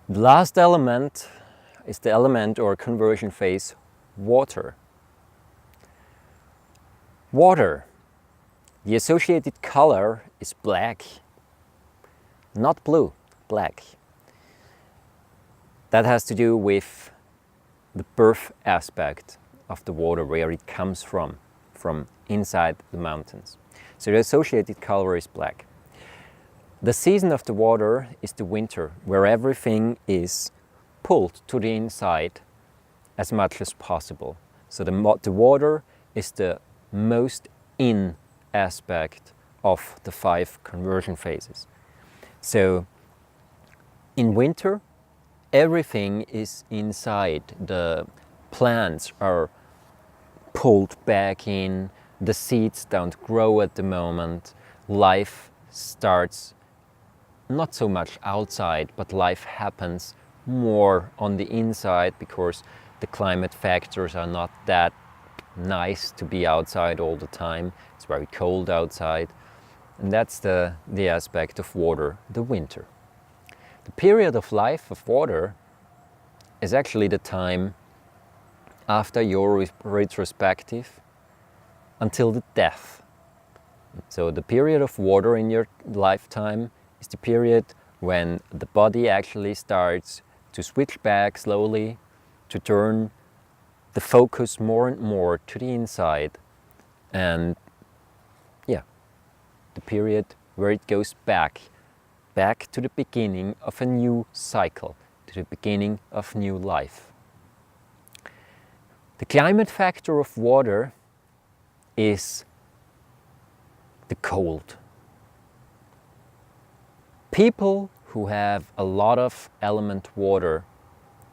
The last element is the element or conversion phase, water. Water, the associated color is black, not blue, black. That has to do with the birth aspect of the water, where it comes from inside the mountains. So the associated color is black. The season of the water is the winter, where everything is pulled to the inside as much as possible. So the water is the most in aspect of the 5 conversion phases. So in winter, everything is inside. The plants are pulled back in, the seeds don't grow at the moment, life starts not so much outside, but life happens more on the inside because the climate factors are not that nice to be outside all the time. It's very cold outside. And that's the aspect of water, the winter. The period of life of water is actually the time after your retrospective until the death. So the period of water in your lifetime is the period when the body actually starts to switch back slowly, to turn the focus more and more to the inside, and the period where it goes back to the beginning of a new cycle, to the beginning of new life. The climate factor of water is the cold. People who have a lot of element water,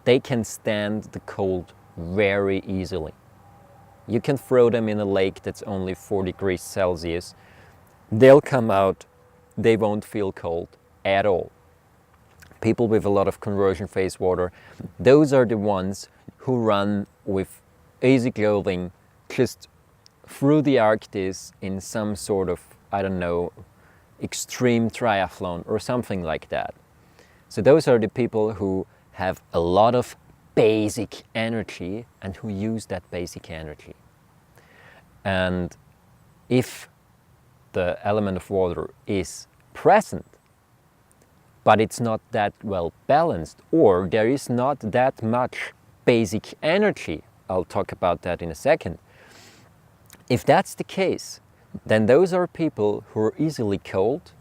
they can stand the cold very easily. You can throw them in a lake that's only 4 degrees Celsius. They'll come out, they won't feel cold at all. People with a lot of conversion phase water, those are the ones who run with easy clothing just through the Arctic in some sort of, I don't know, extreme triathlon or something like that. So those are the people who have a lot of basic energy and who use that basic energy. And if the element of water is present, but it's not that well balanced, or there is not that much basic energy, I'll talk about that in a second. If that's the case, then those are people who are easily cold,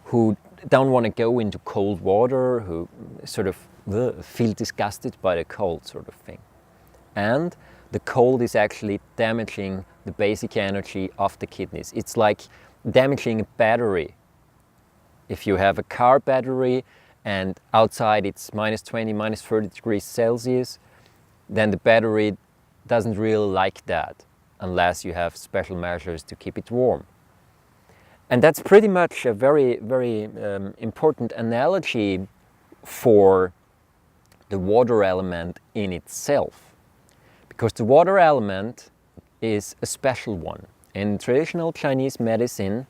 who don't want to go into cold water, who sort of feel disgusted by the cold sort of thing. And the cold is actually damaging the basic energy of the kidneys. It's like damaging a battery. If you have a car battery and outside it's minus 20, minus 30 degrees Celsius, then the battery doesn't really like that unless you have special measures to keep it warm. And that's pretty much a very, very important analogy for the water element in itself. Because the water element is a special one. In traditional Chinese medicine,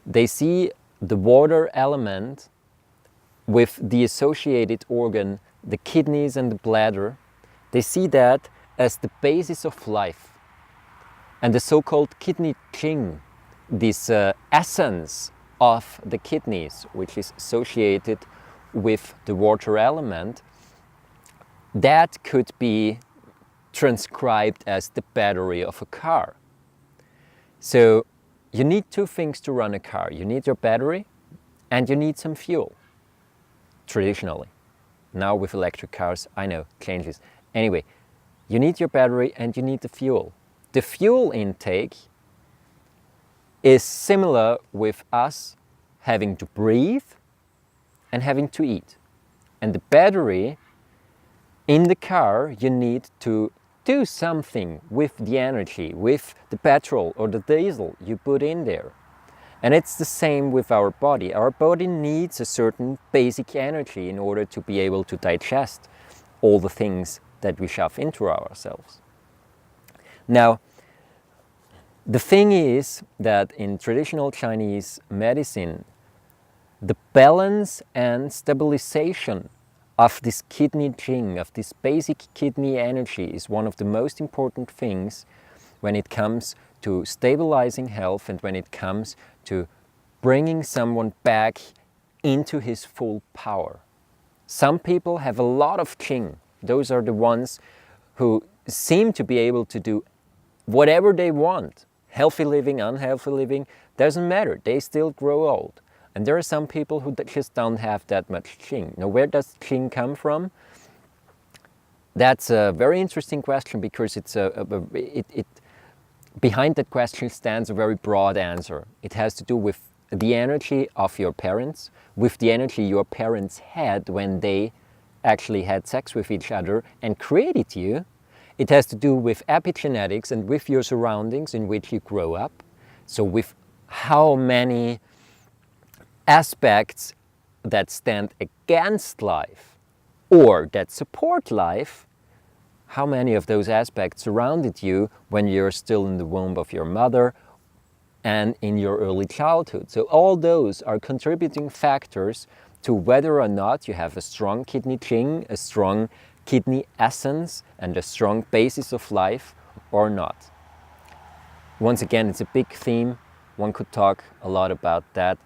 they see the water element with the associated organ, the kidneys and the bladder. They see that as the basis of life. And the so-called kidney qing, this essence of the kidneys, which is associated with the water element, that could be transcribed as the battery of a car. So you need 2 things to run a car. You need your battery and you need some fuel, traditionally. Now with electric cars, I know, changes. Anyway, you need your battery and you need the fuel. The fuel intake is similar with us having to breathe and having to eat. And the battery in the car, you need to do something with the energy, with the petrol or the diesel you put in there. And it's the same with our body. Our body needs a certain basic energy in order to be able to digest all the things that we shove into ourselves. Now, the thing is that in traditional Chinese medicine, the balance and stabilization of this kidney qing, of this basic kidney energy, is one of the most important things when it comes to stabilizing health and when it comes to bringing someone back into his full power. Some people have a lot of qing. Those are the ones who seem to be able to do whatever they want. Healthy living, unhealthy living, doesn't matter. They still grow old. And there are some people who just don't have that much qing. Now, where does qing come from? That's a very interesting question, because behind that question stands a very broad answer. It has to do with the energy of your parents, with the energy your parents had when they actually had sex with each other and created you. It has to do with epigenetics and with your surroundings in which you grow up. So with how many aspects that stand against life or that support life, how many of those aspects surrounded you when you're still in the womb of your mother and in your early childhood. So all those are contributing factors to whether or not you have a strong kidney qing, a strong kidney essence, and a strong basis of life or not. Once again, it's a big theme. One could talk a lot about that.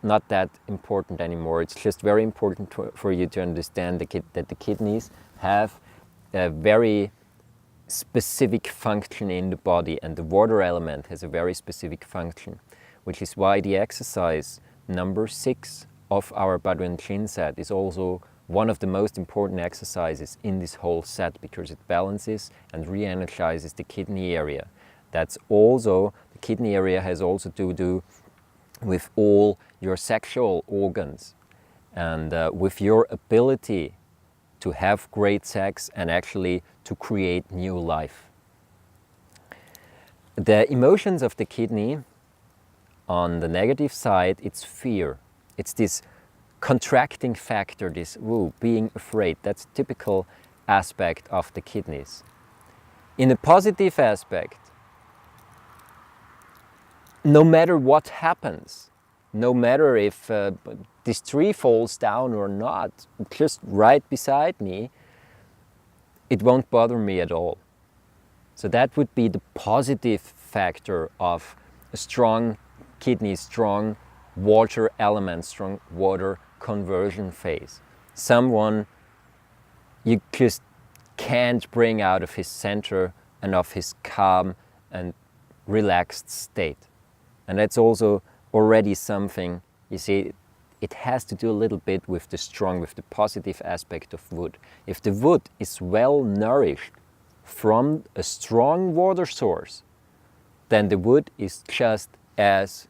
Not that important anymore. It's just very important for you to understand that the kidneys have a very specific function in the body, and the water element has a very specific function, which is why the exercise number 6 of our Baduan Qin set is also one of the most important exercises in this whole set, because it balances and re-energizes the kidney area. That's also, the kidney area has also to do with all your sexual organs and with your ability to have great sex and actually to create new life. The emotions of the kidney, on the negative side, it's fear. It's this contracting factor, this being afraid. That's a typical aspect of the kidneys. In a positive aspect, no matter what happens, no matter if this tree falls down or not, just right beside me, it won't bother me at all. So that would be the positive factor of a strong kidney, strong water element, strong water conversion phase. Someone you just can't bring out of his center and of his calm and relaxed state. And that's also already something, you see, it has to do a little bit with the positive aspect of wood. If the wood is well nourished from a strong water source, then the wood is just as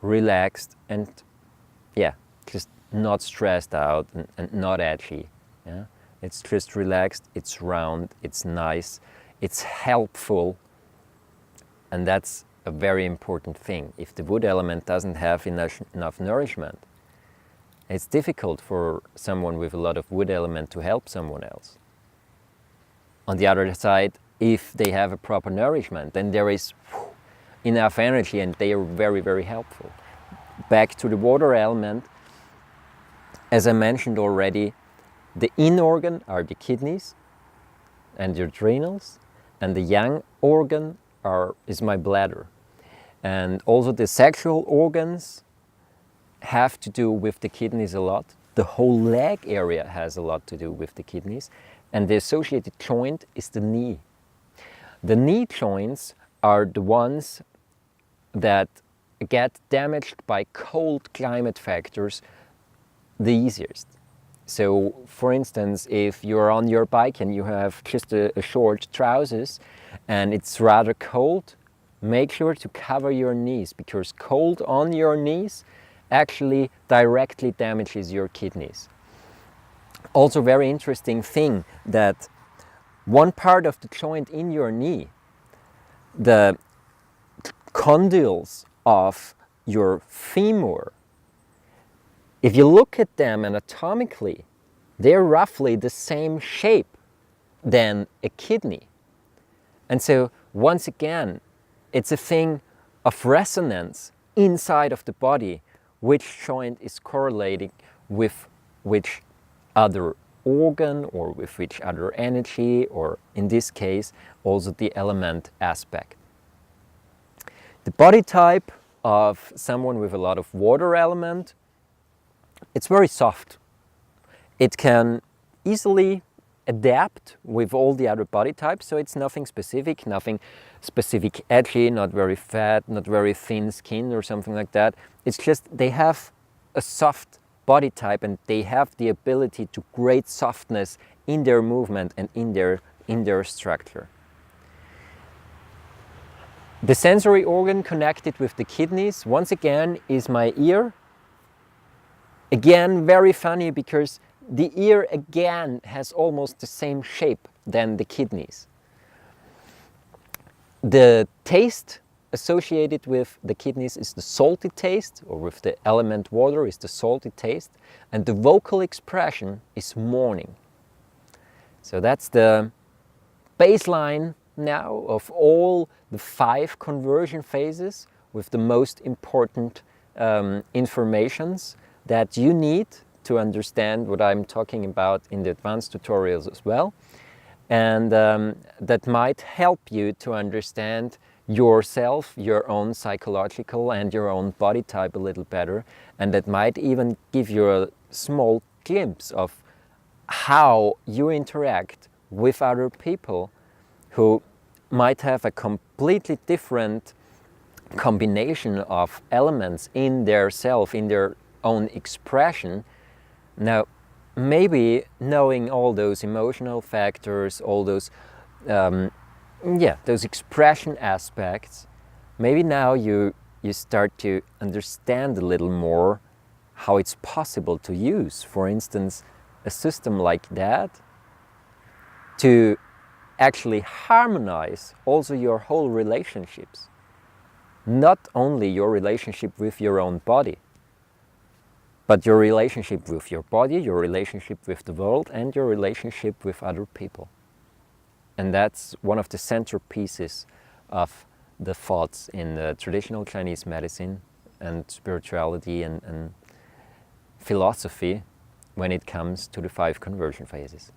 relaxed and just not stressed out and not edgy. Yeah? It's just relaxed, it's round, it's nice, it's helpful, and that's a very important thing. If the wood element doesn't have enough nourishment, it's difficult for someone with a lot of wood element to help someone else. On the other side, if they have a proper nourishment, then there is enough energy and they are very, very helpful. Back to the water element, as I mentioned already, the yin organ are the kidneys and the adrenals, and the yang organ is my bladder. And also the sexual organs have to do with the kidneys a lot. The whole leg area has a lot to do with the kidneys. And the associated joint is the knee. The knee joints are the ones that get damaged by cold climate factors the easiest. So, for instance, if you're on your bike and you have just a short trousers and it's rather cold, make sure to cover your knees, because cold on your knees actually directly damages your kidneys. Also, very interesting thing that one part of the joint in your knee, the condyles of your femur, if you look at them anatomically, they're roughly the same shape than a kidney. And so, once again, it's a thing of resonance inside of the body, which joint is correlating with which other organ or with which other energy, or in this case also the element aspect. The body type of someone with a lot of water element, it's very soft. It can easily adapt with all the other body types, so it's nothing specific edgy, not very fat, not very thin skin or something like that. It's just they have a soft body type and they have the ability to create softness in their movement and in their structure. The sensory organ connected with the kidneys, once again, is my ear. Again, very funny because the ear again has almost the same shape than the kidneys. The taste associated with the kidneys is the salty taste, or with the element water is the salty taste, and the vocal expression is mourning. So that's the baseline now of all the 5 conversion phases, with the most important informations that you need to understand what I'm talking about in the advanced tutorials as well. And that might help you to understand yourself, your own psychological and your own body type a little better. And that might even give you a small glimpse of how you interact with other people who might have a completely different combination of elements in their self, in their own expression. Now, maybe knowing all those emotional factors, all those those expression aspects, maybe now you start to understand a little more how it's possible to use, for instance, a system like that to actually harmonize also your whole relationships. Not only your relationship with your own body, but your relationship with your body, your relationship with the world, and your relationship with other people. And that's one of the centerpieces of the thoughts in the traditional Chinese medicine and spirituality and philosophy when it comes to the 5 conversion phases.